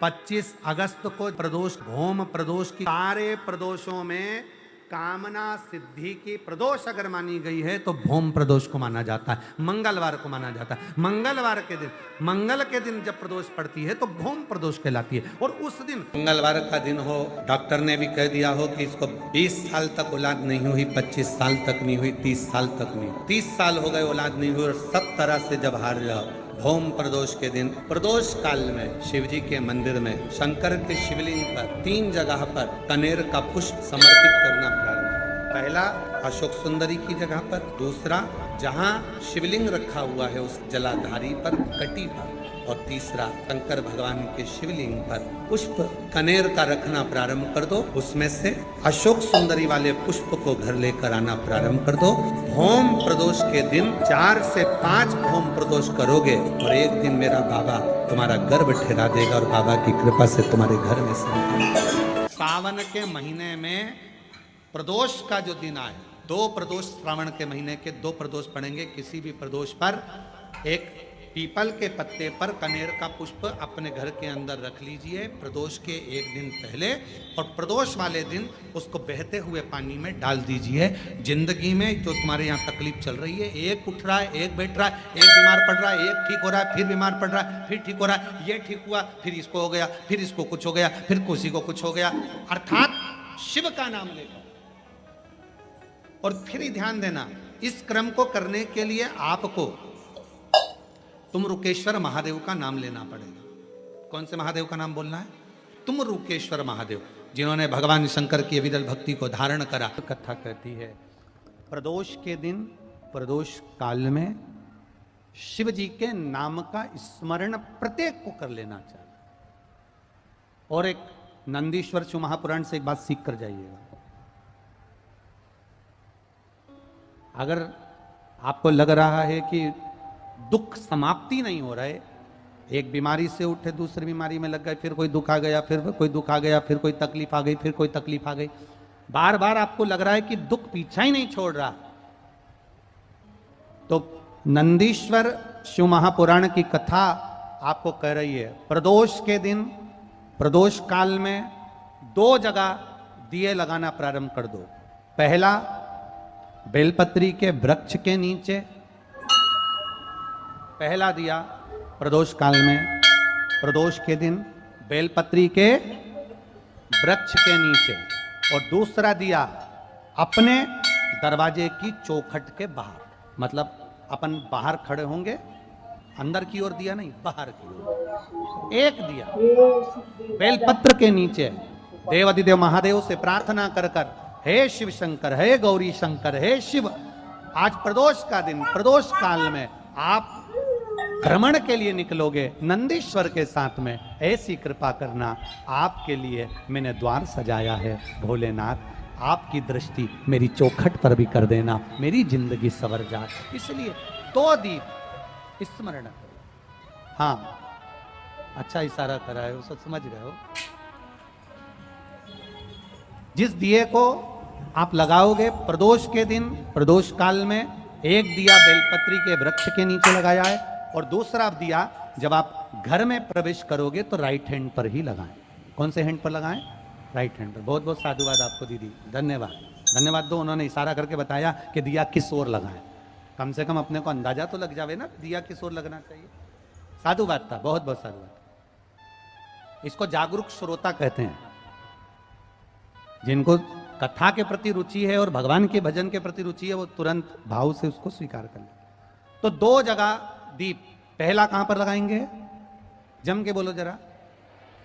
25 अगस्त को प्रदोष भौम प्रदोष की सारे प्रदोषों में कामना सिद्धि की प्रदोष अगर मानी गई है तो भौम प्रदोष को माना जाता है, मंगलवार को माना जाता है। मंगलवार के दिन, मंगल के दिन जब प्रदोष पड़ती है तो भौम प्रदोष कहलाती है। और उस दिन मंगलवार का दिन हो, डॉक्टर ने भी कह दिया हो कि इसको 20 साल तक औलाद नहीं हुई, 25 साल तक नहीं हुई, 30 साल तक नहीं हुई, 30 साल हो गए औलाद नहीं हुई और सब तरह से जब हार जाओ, भौम प्रदोष के दिन प्रदोष काल में शिव जी के मंदिर में शंकर के शिवलिंग पर 3 जगह पर कनेर का पुष्प समर्पित करना प्रारंभ। पहला अशोक सुंदरी की जगह पर, दूसरा जहां शिवलिंग रखा हुआ है उस जलाधारी पर, कटी पर, और तीसरा शंकर भगवान के शिवलिंग पर पुष्प कनेर का रखना प्रारंभ कर दो। उसमें से अशोक सुंदरी वाले पुष्प को घर लेकर आना प्रारंभ कर दो। भौम प्रदोष के दिन 4 से 5 भौम प्रदोष करोगे और एक दिन मेरा बाबा तुम्हारा गर्भ ठहरा देगा और बाबा की कृपा से तुम्हारे घर में संतान। सावन के महीने में प्रदोष का जो दिन आए, 2 प्रदोष श्रावण के महीने के 2 प्रदोष पड़ेंगे। किसी भी प्रदोष पर एक पीपल के पत्ते पर कनेर का पुष्प अपने घर के अंदर रख लीजिए प्रदोष के एक दिन पहले, और प्रदोष वाले दिन उसको बहते हुए पानी में डाल दीजिए। जिंदगी में जो तुम्हारे यहाँ तकलीफ चल रही है, एक उठ रहा है, एक बैठ रहा है, एक बीमार पड़ रहा है, एक ठीक हो रहा है, फिर बीमार पड़ रहा है, फिर ठीक हो रहा है, ये ठीक हुआ, फिर इसको हो गया, फिर इसको कुछ हो गया, फिर किसी को कुछ हो गया, अर्थात शिव का नाम लेकर। और फिर ही ध्यान देना, इस क्रम को करने के लिए आपको तुम रुकेश्वर महादेव का नाम लेना पड़ेगा। कौन से महादेव का नाम बोलना है? तुम रुकेश्वर महादेव, जिन्होंने भगवान शंकर की विरल भक्ति को धारण करा। कथा कहती है प्रदोष के दिन, प्रदोष काल में शिव जी के नाम का स्मरण प्रत्येक को कर लेना चाहिए। और एक नंदीश्वर शिव महापुराण से एक बात सीख कर जाइएगा। अगर आपको लग रहा है कि दुख समाप्ति नहीं हो रहा है, एक बीमारी से उठे दूसरी बीमारी में लग गए, फिर कोई दुख आ गया, फिर कोई दुख आ गया, फिर कोई तकलीफ आ गई, फिर कोई तकलीफ आ गई, बार बार आपको लग रहा है कि दुख पीछा ही नहीं छोड़ रहा, तो नंदीश्वर शिव महापुराण की कथा आपको कह रही है प्रदोष के दिन, प्रदोष काल में 2 जगह दिए लगाना प्रारंभ कर दो। पहला बेलपत्री के वृक्ष के नीचे, पहला दिया प्रदोष काल में, प्रदोष के दिन बेलपत्री के वृक्ष के नीचे, और दूसरा दिया अपने दरवाजे की चौखट के बाहर। मतलब अपन बाहर खड़े होंगे, अंदर की ओर दिया नहीं, बाहर की ओर एक दिया बेलपत्र के नीचे। देवादिदेव महादेव से प्रार्थना कर कर, हे शिव शंकर, हे गौरी शंकर, हे शिव, आज प्रदोष का दिन, प्रदोष काल में आप भ्रमण के लिए निकलोगे नंदीश्वर के साथ में, ऐसी कृपा करना, आपके लिए मैंने द्वार सजाया है भोलेनाथ, आपकी दृष्टि मेरी चौखट पर भी कर देना, मेरी जिंदगी सवर जाए। इसलिए 2 दीप स्मरण करो। हाँ, अच्छा इशारा करा है, वो समझ गए हो। जिस दिए को आप लगाओगे प्रदोष के दिन, प्रदोष काल में, एक दिया बेलपत्री के वृक्ष के नीचे लगाया है, और दूसरा दिया जब आप घर में प्रवेश करोगे तो राइट हैंड पर ही लगाएं। कौन से हैंड पर लगाएं? राइट हैंड पर। बहुत बहुत साधुवाद आपको दीदी, धन्यवाद, धन्यवाद दो। उन्होंने इशारा करके बताया कि दिया किस ओर लगाएं, कम से कम अपने को अंदाजा तो लग जावे ना दिया किस ओर लगना चाहिए। साधुवाद था, बहुत बहुत साधुवाद। इसको जागरूक श्रोता कहते हैं, जिनको कथा के प्रति रुचि है और भगवान के भजन के प्रति रुचि है, वो तुरंत भाव से उसको स्वीकार कर ले। तो 2 जगह दीप, पहला कहां पर लगाएंगे? जम के बोलो जरा।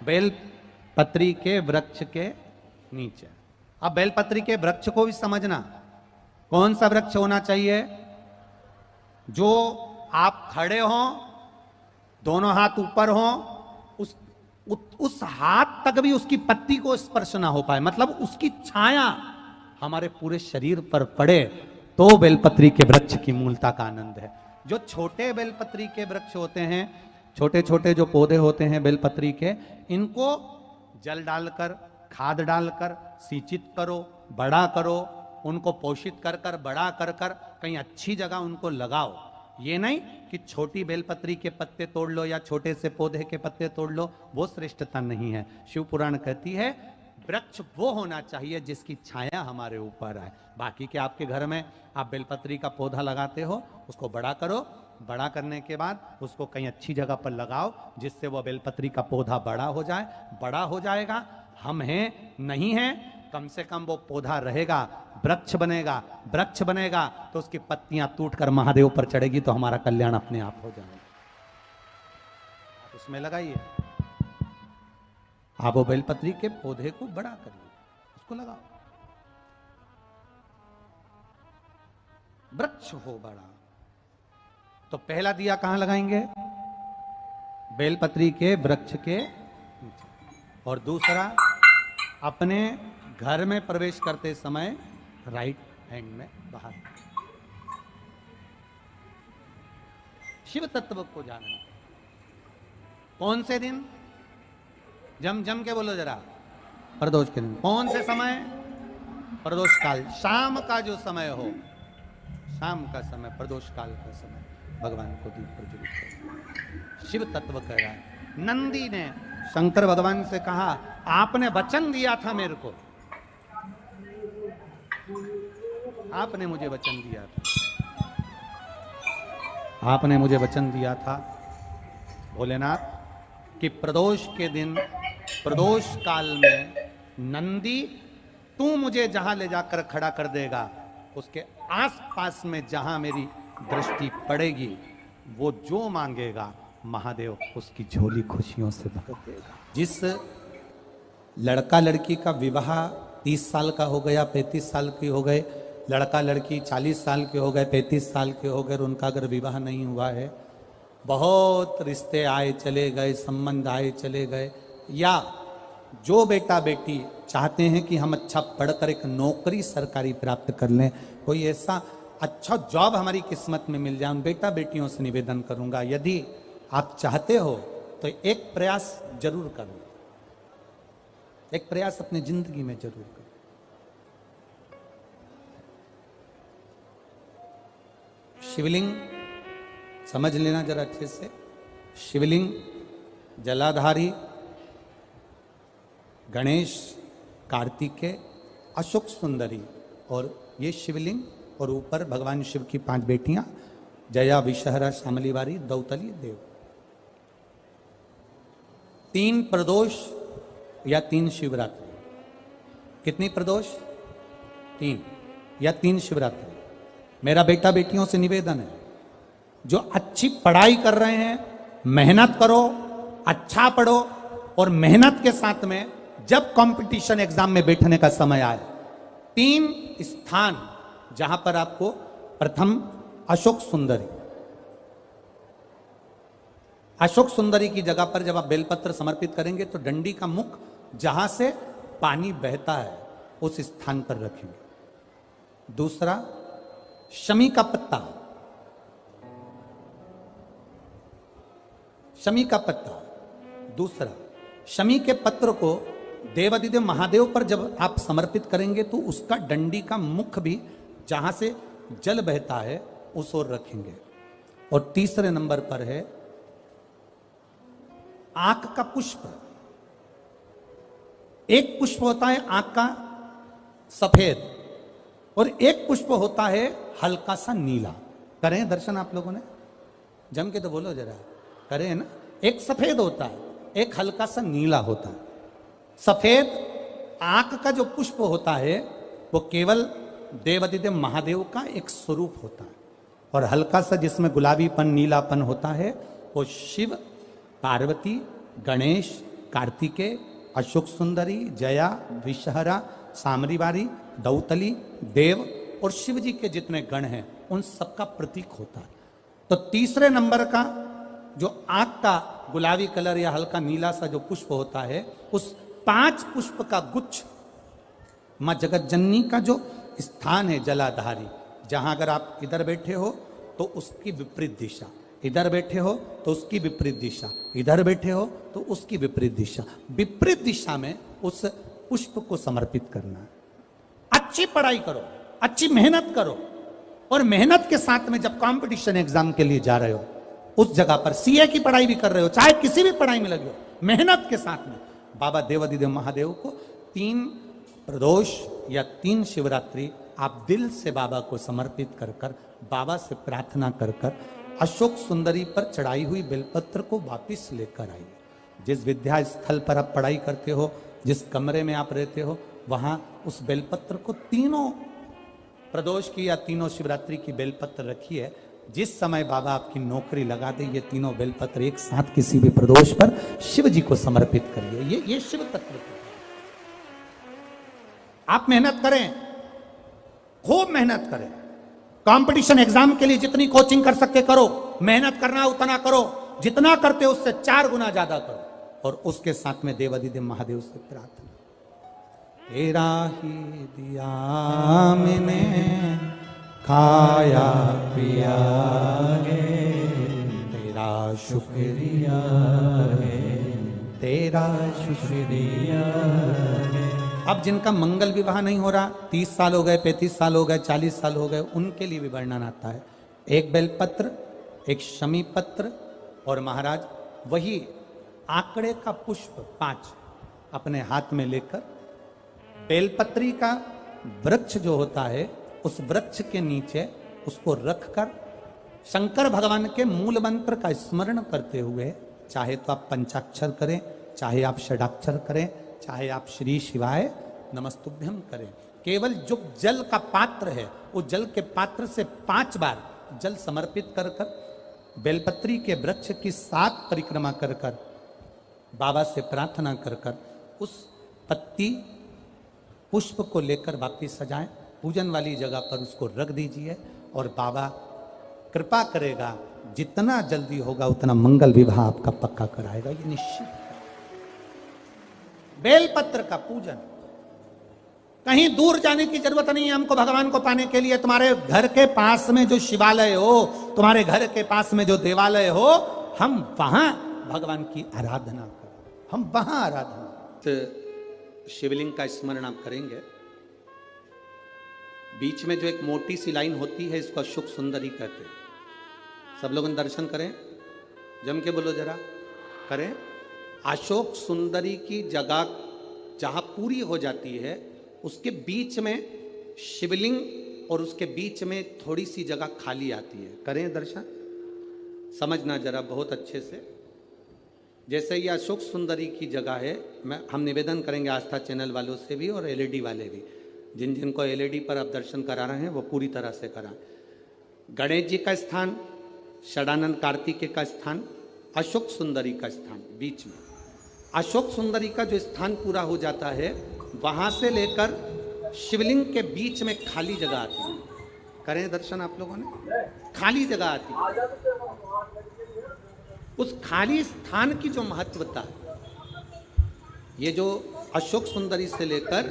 बेलपत्री के वृक्ष के नीचे। अब बेलपत्री के वृक्ष को भी समझना, कौन सा वृक्ष होना चाहिए? जो आप खड़े हो, दोनों हाथ ऊपर हो, उस हाथ तक भी उसकी पत्ती को स्पर्श ना हो पाए, मतलब उसकी छाया हमारे पूरे शरीर पर पड़े, तो बेलपत्री के वृक्ष की मूलता का आनंद है। जो छोटे बेलपत्री के वृक्ष होते हैं, छोटे छोटे जो पौधे होते हैं बेलपत्री के, इनको जल डालकर, खाद डालकर सिंचित करो, बड़ा करो, उनको पोषित कर कर, बड़ा कर कर कहीं अच्छी जगह उनको लगाओ, ये नहीं कि छोटी बेलपत्री के पत्ते तोड़ लो या छोटे से पौधे के पत्ते तोड़ लो, वो श्रेष्ठता नहीं है। शिव पुराण कहती है वृक्ष वो होना चाहिए जिसकी छाया हमारे ऊपर आए। बाकी के आपके घर में आप बेलपत्री का पौधा लगाते हो, उसको बड़ा करो, बड़ा करने के बाद उसको कहीं अच्छी जगह पर लगाओ जिससे वो बेलपत्री का पौधा बड़ा हो जाए। बड़ा हो जाएगा, हम हैं नहीं हैं, कम से कम वो पौधा रहेगा, वृक्ष बनेगा। वृक्ष बनेगा तो उसकी पत्तियां टूटकर महादेव पर चढ़ेगी तो हमारा कल्याण अपने आप हो जाएगा। आप उसमें लगाइए, आप वो बेलपत्री के पौधे को बड़ा करिए, उसको लगाओ, वृक्ष हो बड़ा। तो पहला दिया कहां लगाएंगे? बेलपत्री के वृक्ष के नीचे। और दूसरा, अपने घर में प्रवेश करते समय राइट हैंड में बाहर। शिव तत्व को जानना। कौन से दिन? जम के बोलो जरा। प्रदोष के दिन। कौन से समय? प्रदोष काल, शाम का जो समय हो, शाम का समय, प्रदोष काल का समय भगवान को दीप प्रज्वलित करो। शिव तत्व कह रहा है। नंदी ने शंकर भगवान से कहा, आपने वचन दिया था मेरे को, आपने मुझे वचन दिया था, आपने मुझे वचन दिया था भोलेनाथ कि प्रदोष के दिन, प्रदोष काल में नंदी तू मुझे जहां ले जाकर खड़ा कर देगा, उसके आसपास में जहां मेरी दृष्टि पड़ेगी, वो जो मांगेगा महादेव उसकी झोली खुशियों से भर देगा। जिस लड़का लड़की का विवाह 30 साल का हो गया, 35 साल के हो गए, लड़का लड़की 40 साल के हो गए, 35 साल के हो गए, उनका अगर विवाह नहीं हुआ है, बहुत रिश्ते आए चले गए, संबंध आए चले गए, या जो बेटा बेटी चाहते हैं कि हम अच्छा पढ़कर एक नौकरी सरकारी प्राप्त कर लें, कोई ऐसा अच्छा जॉब हमारी किस्मत में मिल जाए, उन बेटा बेटियों से निवेदन करूंगा, यदि आप चाहते हो तो एक प्रयास जरूर करो, एक प्रयास अपनी जिंदगी में जरूर करो। शिवलिंग समझ लेना जरा अच्छे से। शिवलिंग, जलाधारी, गणेश, कार्तिकेय, अशोक सुंदरी, और ये शिवलिंग, और ऊपर भगवान शिव की 5 बेटियां, जया, विषहरा, शामलीवारी, दौतली, देव। 3 प्रदोष या 3 शिवरात्रि। कितनी प्रदोष? 3 या 3 शिवरात्रि। मेरा बेटा बेटियों से निवेदन है, जो अच्छी पढ़ाई कर रहे हैं, मेहनत करो, अच्छा पढ़ो, और मेहनत के साथ में जब कंपटीशन एग्जाम में बैठने का समय आए, 3 स्थान जहां पर आपको, प्रथम अशोक सुंदरी, अशोक सुंदरी की जगह पर जब आप बेलपत्र समर्पित करेंगे तो डंडी का मुख जहां से पानी बहता है उस स्थान पर रखेंगे। दूसरा, शमी का पत्ता, शमी का पत्ता। दूसरा, शमी के पत्र को देवादिदेव महादेव पर जब आप समर्पित करेंगे तो उसका डंडी का मुख भी जहां से जल बहता है उस ओर रखेंगे। और तीसरे नंबर पर है आंख का पुष्प। एक पुष्प होता है आंख का सफेद, और एक पुष्प होता है हल्का सा नीला। करें दर्शन आप लोगों ने? जम के तो बोलो जरा, करें ना? एक सफेद होता है, एक हल्का सा नीला होता है। सफेद आंख का जो पुष्प होता है वो केवल देवादिदेव महादेव का एक स्वरूप होता है, और हल्का सा जिसमें गुलाबीपन, नीलापन होता है वो शिव, पार्वती, गणेश, कार्तिकेय, अशोक सुंदरी, जया, विषहरा, सामरीवारी, दौतली, देव और शिव जी के जितने गण हैं उन सबका प्रतीक होता है। तो तीसरे नंबर का जो आंख का गुलाबी कलर या हल्का नीला सा जो पुष्प होता है, उस 5 पुष्प का गुच्छ मां जगत जननी का जो स्थान है जलाधारी, जहां अगर आप इधर बैठे हो तो उसकी विपरीत दिशा, इधर बैठे हो तो उसकी विपरीत दिशा, इधर बैठे हो तो उसकी विपरीत दिशा, विपरीत दिशा में उस पुष्प को समर्पित करना है। अच्छी पढ़ाई करो, अच्छी मेहनत करो, और मेहनत के साथ में जब कंपटीशन एग्जाम के लिए जा रहे हो, उस जगह पर सीए की पढ़ाई भी कर रहे हो, चाहे किसी भी पढ़ाई में लगे हो, मेहनत के साथ में बाबा देवादिदेव महादेव को 3 प्रदोष या 3 शिवरात्रि आप दिल से बाबा को समर्पित कर कर, बाबा से प्रार्थना कर कर अशोक सुंदरी पर चढ़ाई हुई बेलपत्र को वापिस लेकर आइए। जिस विद्या स्थल पर आप पढ़ाई करते हो, जिस कमरे में आप रहते हो, वहां उस बेलपत्र को 3 प्रदोष की या 3 शिवरात्रि की बेलपत्र रखिए। जिस समय बाबा आपकी नौकरी लगा दे, ये 3 बेलपत्र एक साथ किसी भी प्रदोष पर शिव जी को समर्पित करिए। ये शिव तत्व। आप मेहनत करें, खूब मेहनत करें। कंपटीशन एग्जाम के लिए जितनी कोचिंग कर सकते करो, मेहनत करना उतना करो, जितना करते उससे 4 गुना ज्यादा करो। और उसके साथ में देवादिदेव महादेव से प्रार्थना, तेरा ही दिया मैंने खाया पिया है, तेरा शुक्रिया है, तेरा शुक्रिया है। अब जिनका मंगल विवाह नहीं हो रहा, 30 साल हो गए, 35 साल हो गए, 40 साल हो गए, उनके लिए भी वर्णन आता है। एक बेलपत्र, एक शमी पत्र और महाराज वही आंकड़े का पुष्प 5 अपने हाथ में लेकर, बेलपत्री का वृक्ष जो होता है उस वृक्ष के नीचे उसको रखकर शंकर भगवान के मूल मंत्र का स्मरण करते हुए, चाहे तो आप पंचाक्षर करें, चाहे आप षडाक्षर करें, चाहे आप श्री शिवाय नमस्तुभ्यम करें, केवल जो जल का पात्र है उस जल के पात्र से 5 बार जल समर्पित कर कर बेलपत्री के वृक्ष की 7 परिक्रमा कर कर बाबा से प्रार्थना कर कर उस पत्ती पुष्प को लेकर वापिस सजाएं, पूजन वाली जगह पर उसको रख दीजिए और बाबा कृपा करेगा, जितना जल्दी होगा उतना मंगल विवाह आपका पक्का कराएगा, ये निश्चित। बेलपत्र का पूजन, कहीं दूर जाने की जरूरत नहीं है हमको भगवान को पाने के लिए। तुम्हारे घर के पास में जो शिवालय हो, तुम्हारे घर के पास में जो देवालय हो, हम वहां भगवान की आराधना करें, हम वहां आराधना। तो शिवलिंग का स्मरण आप करेंगे, बीच में जो एक मोटी सी लाइन होती है इसको अशोक सुंदरी कहते हैं। सब लोग दर्शन करें, जम के बोलो जरा, करें। अशोक सुंदरी की जगह जहां पूरी हो जाती है उसके बीच में शिवलिंग और उसके बीच में थोड़ी सी जगह खाली आती है। करें दर्शन, समझना जरा बहुत अच्छे से। जैसे ये अशोक सुंदरी की जगह है, हम निवेदन करेंगे आस्था चैनल वालों से भी और एलईडी वाले भी, जिन जिनको एलईडी पर आप दर्शन करा रहे हैं वो पूरी तरह से कराएं। गणेश जी का स्थान, षडानंद कार्तिकेय का स्थान, अशोक सुंदरी का स्थान बीच में। अशोक सुंदरी का जो स्थान पूरा हो जाता है, वहां से लेकर शिवलिंग के बीच में खाली जगह आती है। करें दर्शन आप लोगों ने, खाली जगह आती है। उस खाली स्थान की जो महत्वता है, ये जो अशोक सुंदरी से लेकर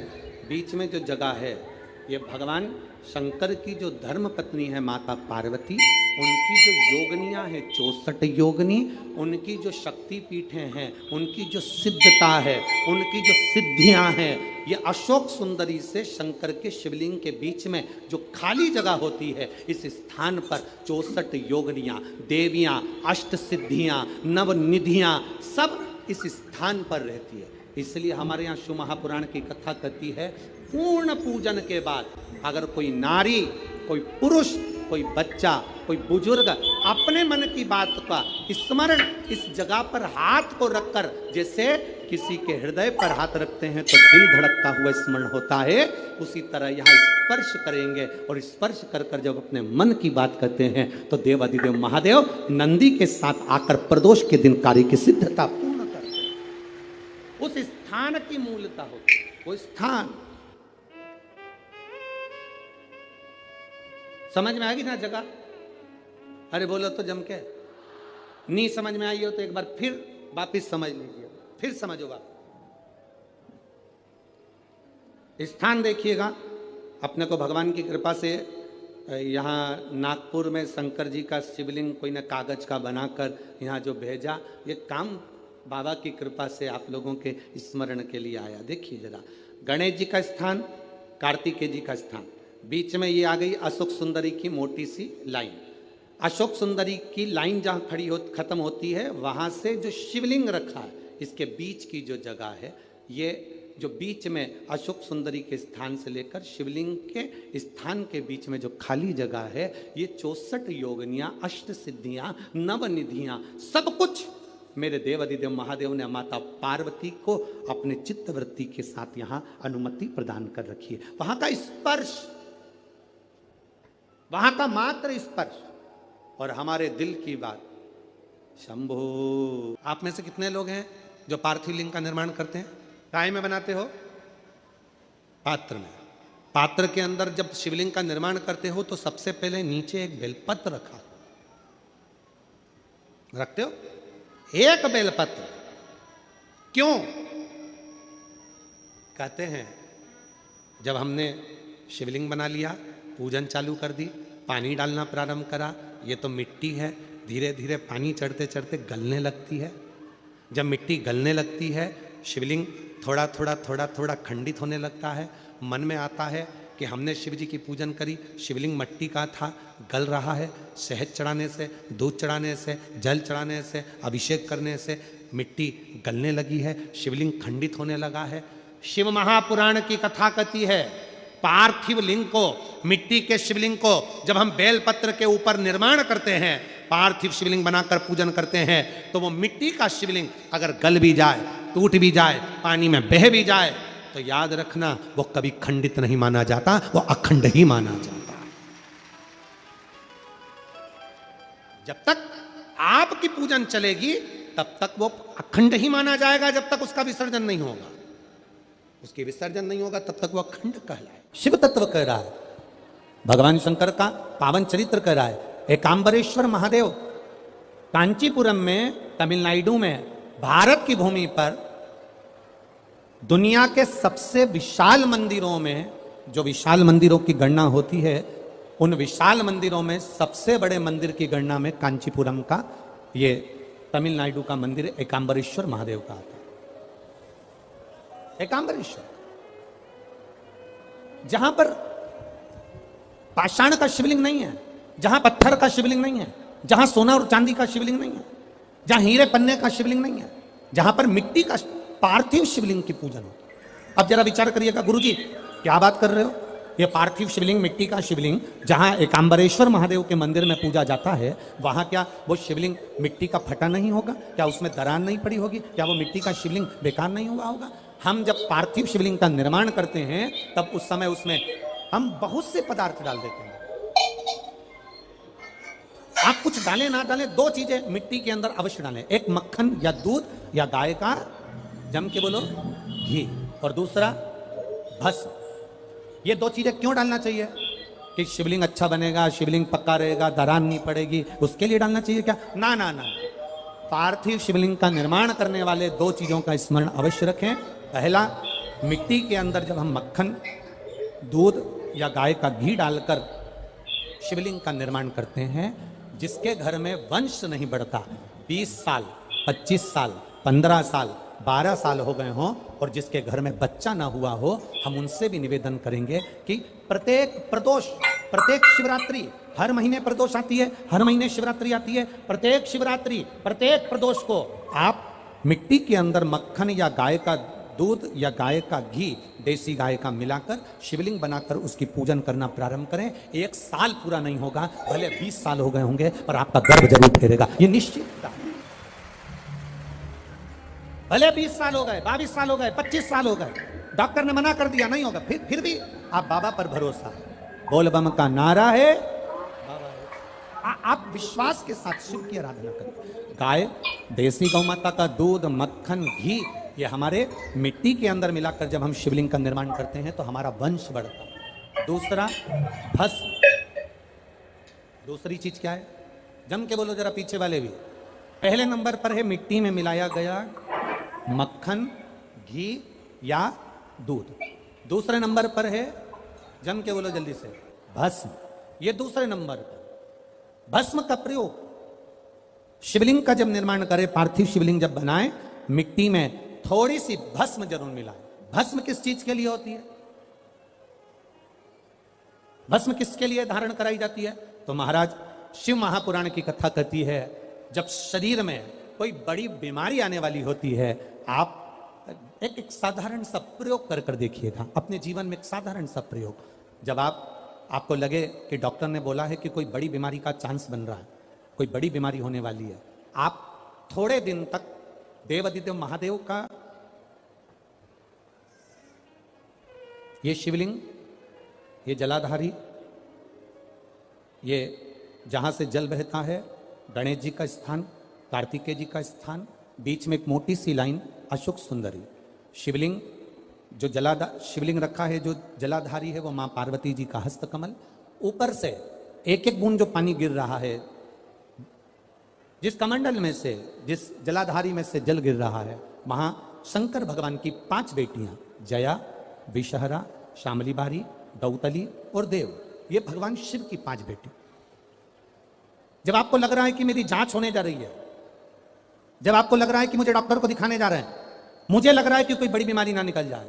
बीच में जो जगह है, ये भगवान शंकर की जो धर्म पत्नी है माता पार्वती, उनकी जो योगनियाँ हैं 64 योगनी, उनकी जो शक्ति पीठें हैं, उनकी जो सिद्धता है, उनकी जो सिद्धियां हैं, ये अशोक सुंदरी से शंकर के शिवलिंग के बीच में जो खाली जगह होती है, इस स्थान पर 64 योगनियाँ, देवियाँ, अष्ट सिद्धियाँ, नवनिधियाँ सब इस स्थान पर रहती है। इसलिए हमारे यहाँ शिव महापुराण की कथा कहती है, पूर्ण पूजन के बाद अगर कोई नारी, कोई पुरुष, कोई बच्चा, कोई बुजुर्ग अपने मन की बात का स्मरण इस जगह पर हाथ को रखकर, जैसे किसी के हृदय पर हाथ रखते हैं तो दिल धड़कता हुआ स्मरण होता है, उसी तरह यहाँ स्पर्श करेंगे और स्पर्श कर कर जब अपने मन की बात करते हैं तो देवादिदेव महादेव नंदी के साथ आकर प्रदोष के दिन कार्य की सिद्धता पूर्ण करते हैं। उस स्थान की मूलता होती है, वो स्थान समझ में आएगी ना जगह। अरे बोलो तो जम के, नहीं समझ में आई हो तो एक बार फिर वापिस समझ लीजिए, फिर समझो बात। स्थान देखिएगा, अपने को भगवान की कृपा से यहाँ नागपुर में शंकर जी का शिवलिंग कोई ने कागज का बनाकर यहाँ जो भेजा, ये काम बाबा की कृपा से आप लोगों के स्मरण के लिए आया। देखिए जरा, गणेश जी का स्थान, कार्तिकेय जी का स्थान, बीच में ये आ गई अशोक सुंदरी की मोटी सी लाइन। अशोक सुंदरी की लाइन जहां खत्म होती है, वहां से जो शिवलिंग रखा है, इसके बीच की जो जगह है, ये जो बीच में अशोक सुंदरी के स्थान से लेकर शिवलिंग के स्थान के बीच में जो खाली जगह है, ये 64 योगनियां, अष्ट सिद्धियां, नवनिधियां, सब कुछ मेरे देव अधिदेव महादेव ने माता पार्वती को अपने चित्तवृत्ति के साथ यहां अनुमति प्रदान कर रखी है। वहां का स्पर्श, वहां का मात्र स्पर्श और हमारे दिल की बात। शंभो। आप में से कितने लोग हैं जो पार्थिव लिंग का निर्माण करते हैं? काय में बनाते हो? पात्र में। पात्र के अंदर जब शिवलिंग का निर्माण करते हो तो सबसे पहले नीचे एक बेलपत्र रखते हो, एक बेलपत्र। क्यों? कहते हैं जब हमने शिवलिंग बना लिया, पूजन चालू कर दी, पानी डालना प्रारंभ करा, ये तो मिट्टी है, धीरे धीरे पानी चढ़ते चढ़ते गलने लगती है। जब मिट्टी गलने लगती है, शिवलिंग थोड़ा थोड़ा थोड़ा थोड़ा खंडित होने लगता है। मन में आता है कि हमने शिव जी की पूजन करी, शिवलिंग मिट्टी का था, गल रहा है। शहद चढ़ाने से, दूध चढ़ाने से, जल चढ़ाने से, अभिषेक करने से मिट्टी गलने लगी है, शिवलिंग खंडित होने लगा है। शिव महापुराण की कथा कहती है, पार्थिव लिंग को, मिट्टी के शिवलिंग को जब हम बेलपत्र के ऊपर निर्माण करते हैं, पार्थिव शिवलिंग बनाकर पूजन करते हैं, तो वो मिट्टी का शिवलिंग अगर गल भी जाए, टूट भी जाए, पानी में बह भी जाए, तो याद रखना वो कभी खंडित नहीं माना जाता, वो अखंड ही माना जाता है। जब तक आपकी पूजन चलेगी तब तक वो अखंड ही माना जाएगा, जब तक उसका विसर्जन नहीं होगा। उसकी विसर्जन नहीं होगा तब तक वो अखंड कहलाए। शिव तत्व कह रहा है, भगवान शंकर का पावन चरित्र कह रहा है। एकांबरेश्वर महादेव कांचीपुरम में, तमिलनाडु में, भारत की भूमि पर दुनिया के सबसे विशाल मंदिरों में, जो विशाल मंदिरों की गणना होती है, उन विशाल मंदिरों में सबसे बड़े मंदिर की गणना में कांचीपुरम का, ये तमिलनाडु का मंदिर एकांबरेश्वर महादेव का आता है। एकांबरेश्वर, जहां पर पाषाण का शिवलिंग नहीं है, जहां पत्थर का शिवलिंग नहीं है, जहां सोना और चांदी का शिवलिंग नहीं है, जहां हीरे पन्ने का शिवलिंग नहीं है, जहां पर मिट्टी का पार्थिव शिवलिंग की पूजन होती है। अब जरा विचार करिएगा, गुरुजी क्या बात कर रहे हो? ये पार्थिव शिवलिंग, मिट्टी का शिवलिंग, जहां एकांबरेश्वर महादेव के मंदिर में पूजा जाता है, वहां क्या वो शिवलिंग मिट्टी का फटा नहीं होगा? क्या उसमें दरार नहीं पड़ी होगी? क्या वो मिट्टी का शिवलिंग बेकार नहीं हुआ होगा? हम जब पार्थिव शिवलिंग का निर्माण करते हैं तब उस समय उसमें हम बहुत से पदार्थ डाल देते हैं। आप कुछ डालें ना डालें, दो चीजें मिट्टी के अंदर अवश्य डालें, एक मक्खन या दूध या गाय का, जम के बोलो, घी, और दूसरा भस्म। ये दो चीजें क्यों डालना चाहिए? कि शिवलिंग अच्छा बनेगा, शिवलिंग पक्का रहेगा, दरार नहीं पड़ेगी, उसके लिए डालना चाहिए क्या? ना ना ना। पार्थिव शिवलिंग का निर्माण करने वाले दो चीजों का स्मरण अवश्य रखें। पहला, मिट्टी के अंदर जब हम मक्खन, दूध या गाय का घी डालकर शिवलिंग का निर्माण करते हैं, जिसके घर में वंश नहीं बढ़ता, 20 साल, 25 साल, 15 साल, 12 साल हो गए हों, और जिसके घर में बच्चा ना हुआ हो, हम उनसे भी निवेदन करेंगे कि प्रत्येक प्रदोष, प्रत्येक शिवरात्रि, हर महीने प्रदोष आती है, हर महीने शिवरात्रि आती है, प्रत्येक शिवरात्रि, प्रत्येक प्रदोष को आप मिट्टी के अंदर मक्खन या गाय का दूध या गाय का घी, देसी गाय का मिलाकर शिवलिंग बनाकर उसकी पूजन करना प्रारंभ करें। 1 साल पूरा नहीं होगा, भले 20 साल हो गए होंगे, पर आपका गर्भ जरूर फेरेगा, ये निश्चित। भले 20 साल हो गए, 22 साल हो गए, 25 साल हो गए, डॉक्टर ने मना कर दिया नहीं होगा, फिर भी आप बाबा पर भरोसा है, बोल बम का नारा है, आप विश्वास के साथ शिव की आराधना करें। गाय, देसी गौ माता का दूध, मक्खन, घी, ये हमारे मिट्टी के अंदर मिलाकर जब हम शिवलिंग का निर्माण करते हैं तो हमारा वंश बढ़ता है। दूसरा, भस्म। दूसरी चीज क्या है? जम के बोलो जरा, पीछे वाले भी। पहले नंबर पर है मिट्टी में मिलाया गया मक्खन, घी या दूध। दूसरे नंबर पर है, जम के बोलो जल्दी से, भस्म। ये दूसरे नंबर पर। भस्म का प्रयोग शिवलिंग का जब निर्माण करें, पार्थिव शिवलिंग जब बनाएं, मिट्टी में थोड़ी सी भस्म जरूर मिलाएं। भस्म किस चीज के लिए होती है? भस्म किसके लिए धारण कराई जाती है? तो महाराज शिव महापुराण की कथा कहती है, जब शरीर में कोई बड़ी बीमारी आने वाली होती है, आप एक साधारण सा प्रयोग कर देखिएगा अपने जीवन में। एक साधारण सा प्रयोग, जब आपको लगे कि डॉक्टर ने बोला है कि कोई बड़ी बीमारी का चांस बन रहा है, कोई बड़ी बीमारी होने वाली है, आप थोड़े दिन तक देवादिदेव महादेव का ये शिवलिंग, ये जलाधारी, ये जहां से जल बहता है, गणेश जी का स्थान, कार्तिकेय जी का स्थान, बीच में एक मोटी सी लाइन अशोक सुंदरी, शिवलिंग जो शिवलिंग रखा है, जो जलाधारी है वो मां पार्वती जी का हस्तकमल, ऊपर से एक एक बूंद जो पानी गिर रहा है, जिस कमंडल में से, जिस जलाधारी में से जल गिर रहा है, वहां शंकर भगवान की 5 बेटियां, जया, विषहरा, शामली बारी, दौतली और देव, ये भगवान शिव की 5 बेटी। जब आपको लग रहा है कि मेरी जांच होने जा रही है, जब आपको लग रहा है कि मुझे डॉक्टर को दिखाने जा रहे हैं, मुझे लग रहा है कि कोई बड़ी बीमारी ना निकल जाए,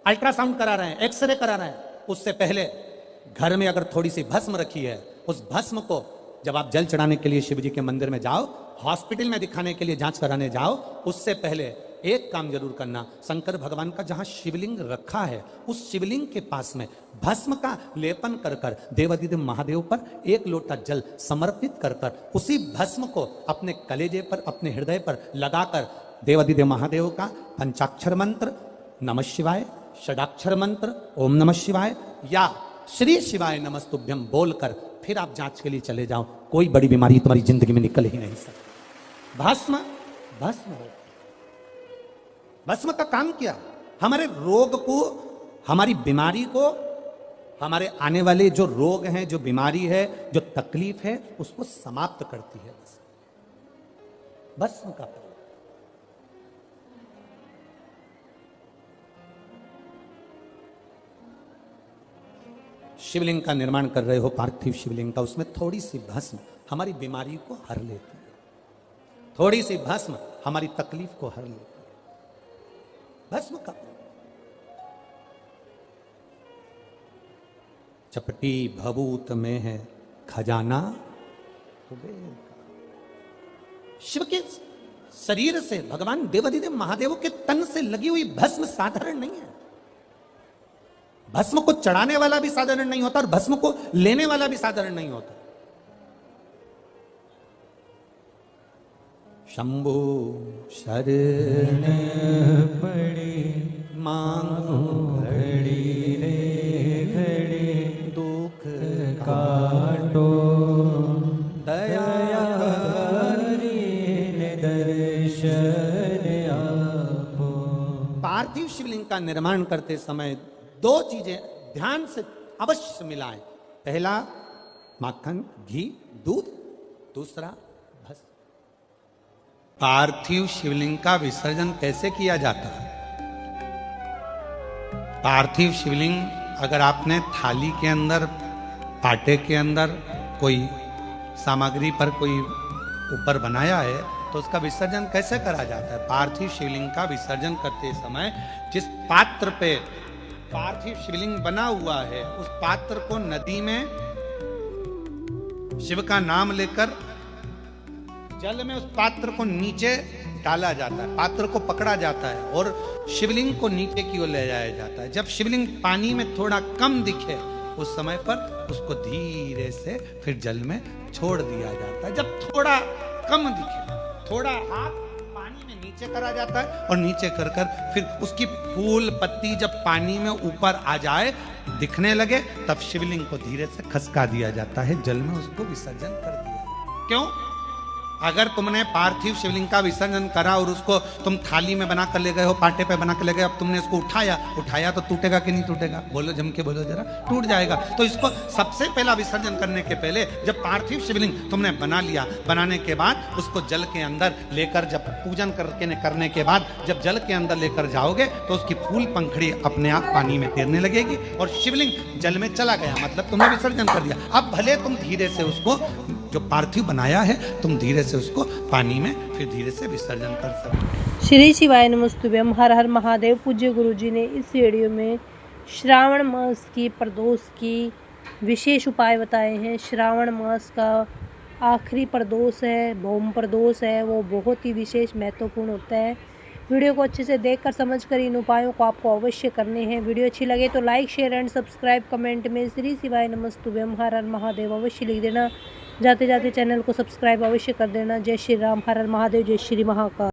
अल्ट्रासाउंड करा रहे हैं, एक्सरे करा रहे हैं, उससे पहले घर में अगर थोड़ी सी भस्म रखी है, उस भस्म को जब आप जल चढ़ाने के लिए शिव जी के मंदिर में जाओ, हॉस्पिटल में दिखाने के लिए जांच कराने जाओ, उससे पहले एक काम जरूर करना, शंकर भगवान का जहां शिवलिंग रखा है, उस शिवलिंग के पास में भस्म का लेपन कर कर देवादिदेव महादेव पर 1 लोटा जल समर्पित कर कर उसी भस्म को अपने कलेजे पर, अपने हृदय पर लगाकर देवादिदेव महादेव का पंचाक्षर मंत्र नमः शिवाय, षडाक्षर मंत्र ओम नमः शिवाय या श्री शिवाय नमस्तुभ्यम बोलकर फिर आप जांच के लिए चले जाओ। कोई बड़ी बीमारी तुम्हारी जिंदगी में निकल ही नहीं सकती। भस्म भस्म हो, भस्म का काम क्या? हमारे रोग को, हमारी बीमारी को, हमारे आने वाले जो रोग हैं, जो बीमारी है, जो तकलीफ है, उसको समाप्त करती है भस्म का प्रयोग। शिवलिंग का निर्माण कर रहे हो, पार्थिव शिवलिंग का, उसमें थोड़ी सी भस्म हमारी बीमारी को हर लेती है, थोड़ी सी भस्म हमारी तकलीफ को हर लेती है। भस्म का चपटी भभूत में है खजाना कुबेर का। शिव के शरीर से, भगवान देवादिदेव महादेव के तन से लगी हुई भस्म साधारण नहीं है। भस्म को चढ़ाने वाला भी साधारण नहीं होता और भस्म को लेने वाला भी साधारण नहीं होता। शंभु शरण पड़ी मांगो घड़ी रे घड़ी, दुख काटो दया दर्शन आपो। पार्थिव शिवलिंग का निर्माण करते समय 2 चीजें ध्यान से अवश्य मिलाएं। पहला माखन, घी, दूध, दूसरा भस्म। पार्थिव शिवलिंग का विसर्जन कैसे किया जाता है? पार्थिव शिवलिंग अगर आपने थाली के अंदर, पाटे के अंदर कोई सामग्री पर कोई ऊपर बनाया है, तो उसका विसर्जन कैसे करा जाता है? पार्थिव शिवलिंग का विसर्जन करते समय जिस पात्र पे पार्थिव शिवलिंग बना हुआ है, उस पात्र को नदी में शिव का नाम लेकर जल में उस पात्र को नीचे डाला जाता है, पात्र को पकड़ा जाता है और शिवलिंग को नीचे की ओर ले जाया जाता है। जब शिवलिंग पानी में थोड़ा कम दिखे, उस समय पर उसको धीरे से फिर जल में छोड़ दिया जाता है। जब थोड़ा कम दिखे, थोड़ा हाथ पानी में नीचे करा जाता है और नीचे कर कर फिर उसकी फूल पत्ती जब पानी में ऊपर आ जाए, दिखने लगे, तब शिवलिंग को धीरे से खसका दिया जाता है, जल में उसको विसर्जन कर दिया। क्यों? अगर तुमने पार्थिव शिवलिंग का विसर्जन करा और उसको तुम थाली में बना कर ले गए हो, पाटे पे बना कर ले गए, अब तुमने इसको उठाया तो टूटेगा कि नहीं टूटेगा? बोलो, जम के बोलो जरा, टूट जाएगा। तो इसको सबसे पहला विसर्जन करने के पहले जब पार्थिव शिवलिंग तुमने बना लिया, बनाने के बाद उसको जल के अंदर लेकर, जब पूजन करने के बाद जब जल के अंदर लेकर जाओगे तो उसकी फूल पंखड़ी अपने आप पानी में तैरने लगेगी और शिवलिंग जल में चला गया, मतलब तुमने विसर्जन कर दिया। अब भले तुम धीरे से उसको, जो पार्थिव बनाया है, तुम धीरे से उसको पानी में फिर धीरे से विसर्जन कर सकते। श्री शिवाय नमस्तुभ्यम। हर हर महादेव। पूज्य गुरु जी ने इस वीडियो में श्रावण मास की प्रदोष की विशेष उपाय बताए हैं। श्रावण मास का आखिरी प्रदोष है, भौम प्रदोष है, वो बहुत ही विशेष महत्वपूर्ण होता है। वीडियो को अच्छे से देखकर समझकर इन उपायों को आपको अवश्य करने हैं। वीडियो अच्छी लगे तो like share and subscribe, comment में श्री शिवाय नमस्तुभ्यम हर हर महादेव अवश्य लिख देना। जाते जाते चैनल को सब्सक्राइब अवश्य कर देना। जय श्री राम, हर हर महादेव, जय श्री महाकाल।